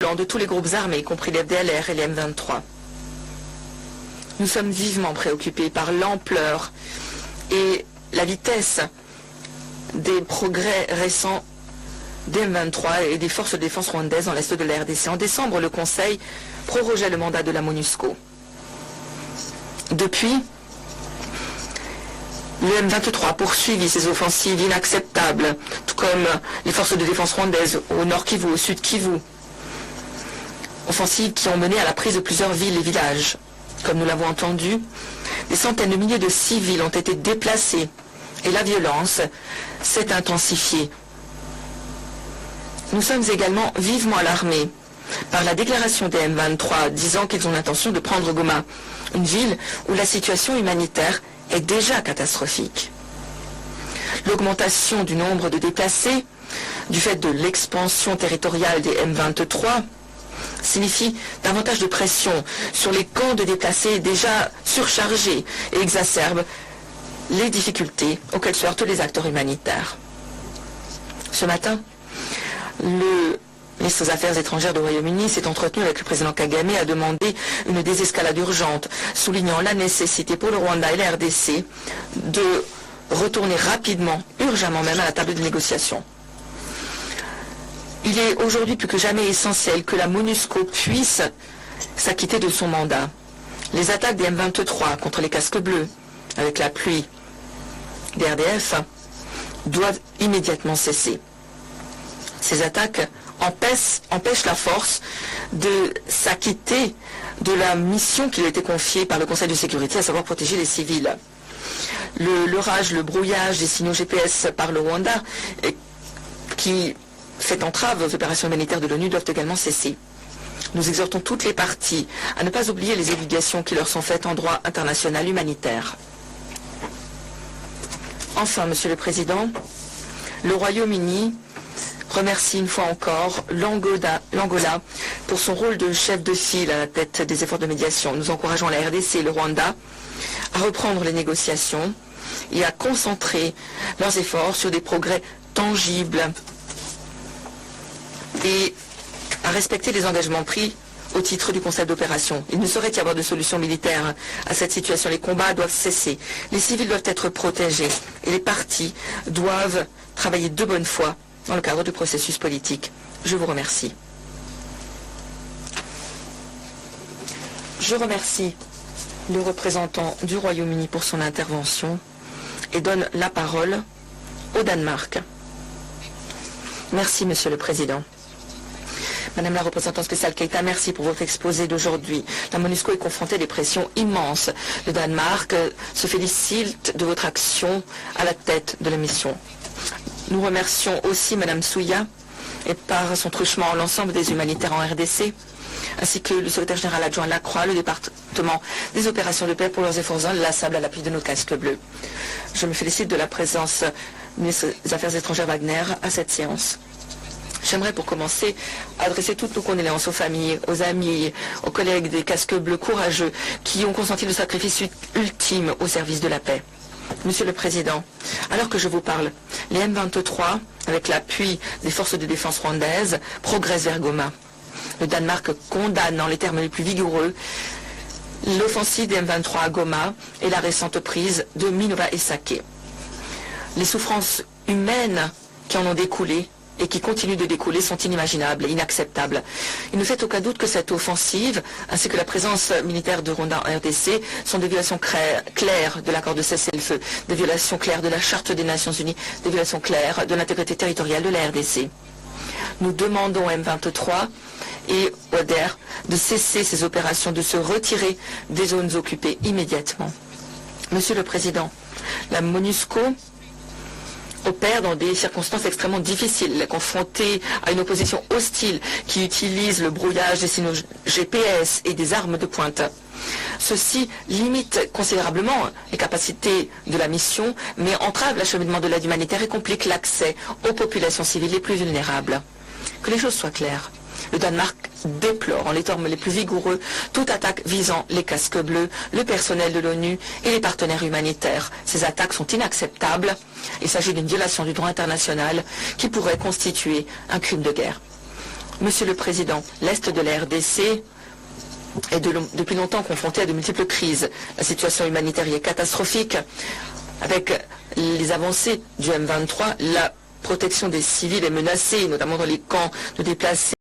plans de tous les groupes armés, y compris les FDLR et les M23. Nous sommes vivement préoccupés par l'ampleur et la vitesse des progrès récents des M23 et des forces de défense rwandaises dans l'est de la RDC. En décembre, le Conseil prorogeait le mandat de la MONUSCO. Depuis, le M23 poursuivit ses offensives inacceptables, tout comme les forces de défense rwandaises au nord Kivu, au sud Kivu. Offensives qui ont mené à la prise de plusieurs villes et villages. Comme nous l'avons entendu, des centaines de milliers de civils ont été déplacés et la violence s'est intensifiée. Nous sommes également vivement alarmés par la déclaration des M23 disant qu'ils ont l'intention de prendre Goma, une ville où la situation humanitaire est déjà catastrophique. L'augmentation du nombre de déplacés du fait de l'expansion territoriale des M23 signifie davantage de pression sur les camps de déplacés déjà surchargés et exacerbe les difficultés auxquelles se heurtent les acteurs humanitaires. Ce matin, le ministre des Affaires étrangères du Royaume-Uni s'est entretenu avec le président Kagame et a demandé une désescalade urgente, soulignant la nécessité pour le Rwanda et la RDC de retourner rapidement, urgemment même, à la table de négociation. Il est aujourd'hui plus que jamais essentiel que la MONUSCO puisse s'acquitter de son mandat. Les attaques des M23 contre les casques bleus, avec l'appui des RDF, doivent immédiatement cesser. Ces attaques empêchent la force de s'acquitter de la mission qui lui a été confiée par le Conseil de sécurité, à savoir protéger les civils. L'orage, le brouillage des signaux GPS par le Rwanda, qui fait entrave aux opérations humanitaires de l'ONU, doivent également cesser. Nous exhortons toutes les parties à ne pas oublier les obligations qui leur sont faites en droit international humanitaire. Enfin, Monsieur le Président, le Royaume-Uni remercie une fois encore l'Angola pour son rôle de chef de file à la tête des efforts de médiation. Nous encourageons la RDC et le Rwanda à reprendre les négociations et à concentrer leurs efforts sur des progrès tangibles et à respecter les engagements pris au titre du concept d'opération. Il ne saurait y avoir de solution militaire à cette situation. Les combats doivent cesser. Les civils doivent être protégés et les partis doivent travailler de bonne foi dans le cadre du processus politique. Je vous remercie. Je remercie le représentant du Royaume-Uni pour son intervention et donne la parole au Danemark. Merci, Monsieur le Président. Madame la représentante spéciale Keita, merci pour votre exposé d'aujourd'hui. La MONUSCO est confrontée à des pressions immenses. Le Danemark se félicite de votre action à la tête de la mission. Nous remercions aussi Madame Souya et par son truchement l'ensemble des humanitaires en RDC, ainsi que le secrétaire général adjoint Lacroix, le département des opérations de paix pour leurs efforts inlassables à l'appui de nos casques bleus. Je me félicite de la présence du ministre des Affaires étrangères Wagner à cette séance. J'aimerais pour commencer adresser toutes nos condoléances aux familles, aux amis, aux collègues des casques bleus courageux qui ont consenti le sacrifice ultime au service de la paix. Monsieur le Président, alors que je vous parle, les M23, avec l'appui des forces de défense rwandaises, progressent vers Goma. Le Danemark condamne dans les termes les plus vigoureux l'offensive des M23 à Goma et la récente prise de Minova et Sake. Les souffrances humaines qui en ont découlé et qui continuent de découler sont inimaginables et inacceptables. Il ne fait aucun doute que cette offensive, ainsi que la présence militaire de Rwanda en RDC, sont des violations claires de l'accord de cessez-le-feu, des violations claires de la Charte des Nations Unies, des violations claires de l'intégrité territoriale de la RDC. Nous demandons à M23 et ODER de cesser ces opérations, de se retirer des zones occupées immédiatement. Monsieur le Président, la MONUSCO opère dans des circonstances extrêmement difficiles, confrontée à une opposition hostile qui utilise le brouillage des signaux GPS et des armes de pointe. Ceci limite considérablement les capacités de la mission, mais entrave l'acheminement de l'aide humanitaire et complique l'accès aux populations civiles les plus vulnérables. Que les choses soient claires. Le Danemark déplore en les termes les plus vigoureux toute attaque visant les casques bleus, le personnel de l'ONU et les partenaires humanitaires. Ces attaques sont inacceptables. Il s'agit d'une violation du droit international qui pourrait constituer un crime de guerre. Monsieur le Président, l'Est de la RDC est depuis longtemps confronté à de multiples crises. La situation humanitaire y est catastrophique. Avec les avancées du M23, la protection des civils est menacée, notamment dans les camps de déplacés.